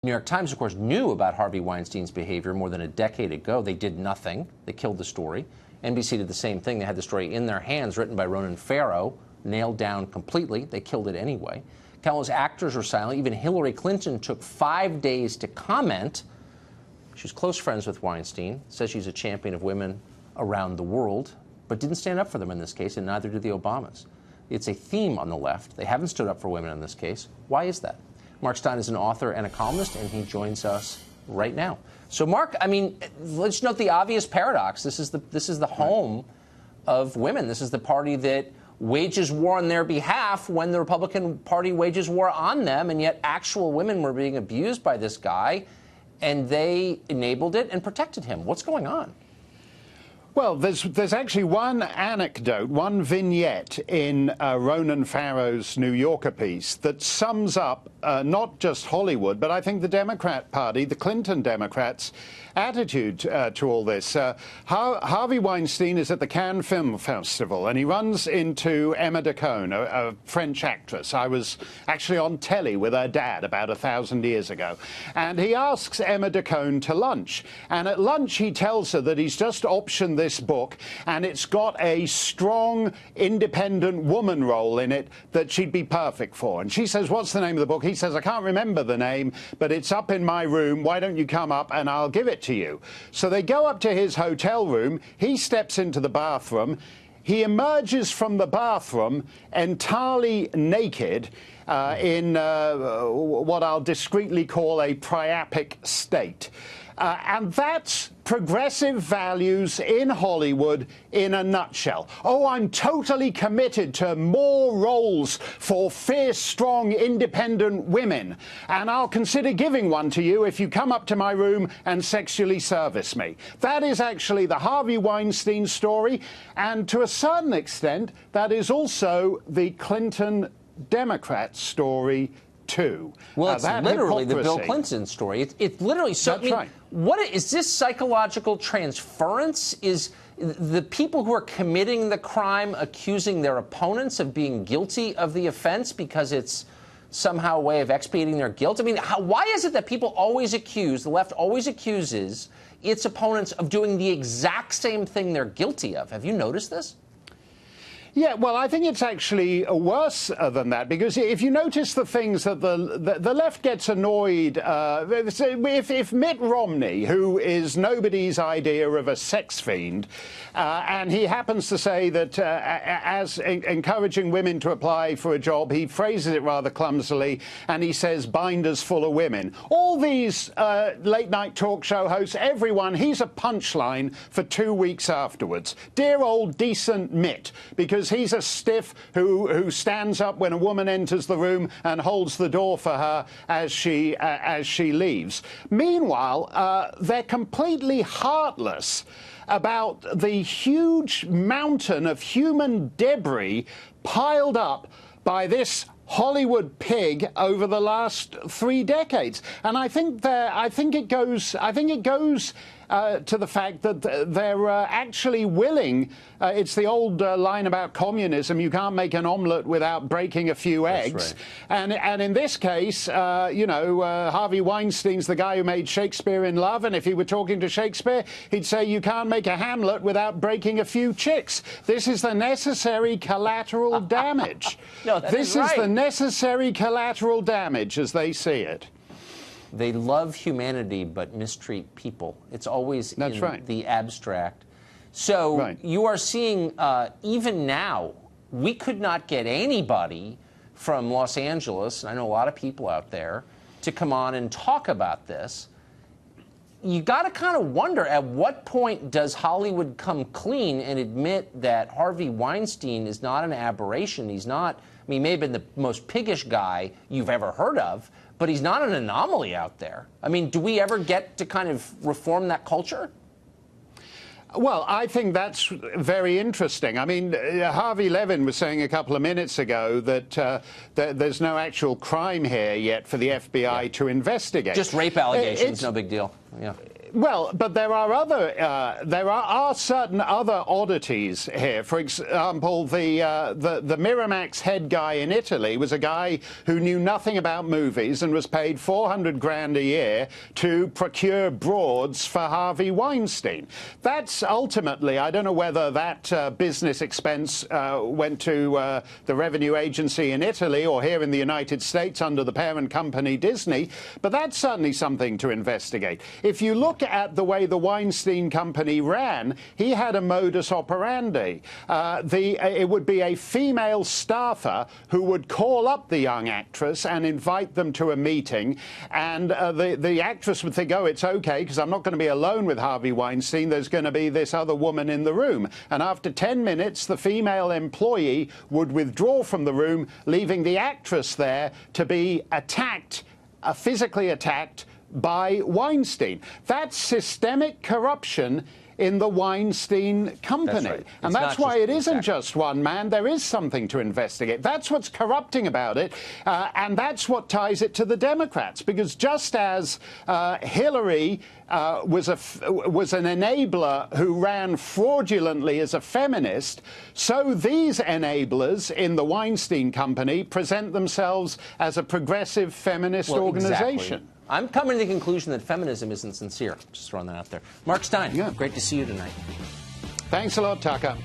New York Times, of course, knew about Harvey Weinstein's behavior more than a decade ago. They did nothing. They killed the story. NBC did the same thing. They had the story in their hands, written by Ronan Farrow, nailed down completely. They killed it anyway. Countless actors were silent. Even Hillary Clinton took 5 days to comment. She's close friends with Weinstein, says she's a champion of women around the world, but didn't stand up for them in this case, and neither did the Obamas. It's a theme on the left. They haven't stood up for women in this case. Why is that? Mark Steyn is an author and a columnist, and he joins us right now. So, Mark, I mean, let's note the obvious paradox. This is the home of women. This is the party that wages war on their behalf when the Republican Party wages war on them, and yet actual women were being abused by this guy, and they enabled it and protected him. What's going on? Well, there's actually one anecdote, one vignette in Ronan Farrow's New Yorker piece that sums up not just Hollywood, but I think the Democrat Party, the Clinton Democrats' attitude to all this. Harvey Weinstein is at the Cannes Film Festival, and he runs into Emma Decaune, a French actress. I was actually on telly with her dad about 1,000 years ago. And he asks Emma Decaune to lunch. And at lunch, he tells her that he's just optioned this book, and it's got a strong, independent woman role in it that she'd be perfect for. And she says, "What's the name of the book?" He says, "I can't remember the name, but it's up in my room. Why don't you come up and I'll give it to you?" So they go up to his hotel room. He steps into the bathroom. He emerges from the bathroom entirely naked in what I'll discreetly call a priapic state. And that's progressive values in Hollywood in a nutshell. Oh, I'm totally committed to more roles for fierce, strong, independent women, and I'll consider giving one to you if you come up to my room and sexually service me. That is actually the Harvey Weinstein story, and to a certain extent, that is also the Clinton Democrat story too. Well, it's literally the Bill Clinton story. It's literally so. That's right. What is this psychological transference? Is the people who are committing the crime accusing their opponents of being guilty of the offense because it's somehow a way of expiating their guilt? I mean, why is it that people always accuse, the left always accuses its opponents of doing the exact same thing they're guilty of? Have you noticed this? Yeah, well, I think it's actually worse than that, because if you notice the things that the left gets annoyed, if Mitt Romney, who is nobody's idea of a sex fiend, and he happens to say that as encouraging women to apply for a job, he phrases it rather clumsily, and he says binders full of women. All these late-night talk show hosts, everyone, he's a punchline for 2 weeks afterwards. Dear old decent Mitt, because he's a stiff who stands up when a woman enters the room and holds the door for her as she leaves. Meanwhile, they're completely heartless about the huge mountain of human debris piled up by this Hollywood pig over the last 3 decades, and I think it goes to the fact that they're actually willing. It's the old line about communism: you can't make an omelette without breaking a few eggs. Right. And in this case, Harvey Weinstein's the guy who made Shakespeare in Love, and if he were talking to Shakespeare, he'd say you can't make a Hamlet without breaking a few chicks. This is the necessary collateral damage. No, this is the necessary collateral damage as they see it. They love humanity but mistreat people. It's always in the abstract. So you are seeing, even now, we could not get anybody from Los Angeles, and I know a lot of people out there, to come on and talk about this. You got to kind of wonder, at what point does Hollywood come clean and admit that Harvey Weinstein is not an aberration? He's not, I mean, he may have been the most piggish guy you've ever heard of, but he's not an anomaly out there. I mean, do we ever get to kind of reform that culture? Well, I think that's very interesting. I mean, Harvey Levin was saying a couple of minutes ago that there's no actual crime here yet for the FBI to investigate. Just rape allegations, no big deal. Yeah. Well, but there are certain other oddities here. For example, the Miramax head guy in Italy was a guy who knew nothing about movies and was paid 400 grand a year to procure broads for Harvey Weinstein. That's ultimately, I don't know whether that business expense went to the revenue agency in Italy or here in the United States under the parent company Disney, but that's certainly something to investigate. If you look at the way the Weinstein Company ran, he had a modus operandi. It would be a female staffer who would call up the young actress and invite them to a meeting, and the actress would think, oh, it's okay, because I'm not going to be alone with Harvey Weinstein. There's going to be this other woman in the room. And after 10 minutes, the female employee would withdraw from the room, leaving the actress there to be attacked, physically attacked, by Weinstein. That's systemic corruption in the Weinstein Company. That's right. And that's why it isn't just one man. There is something to investigate. That's what's corrupting about it, and that's what ties it to the Democrats. Because just as Hillary was an enabler who ran fraudulently as a feminist, so these enablers in the Weinstein Company present themselves as a progressive feminist organization. Exactly. I'm coming to the conclusion that feminism isn't sincere. Just throwing that out there. Mark Stein, great to see you tonight. Thanks a lot, Tucker.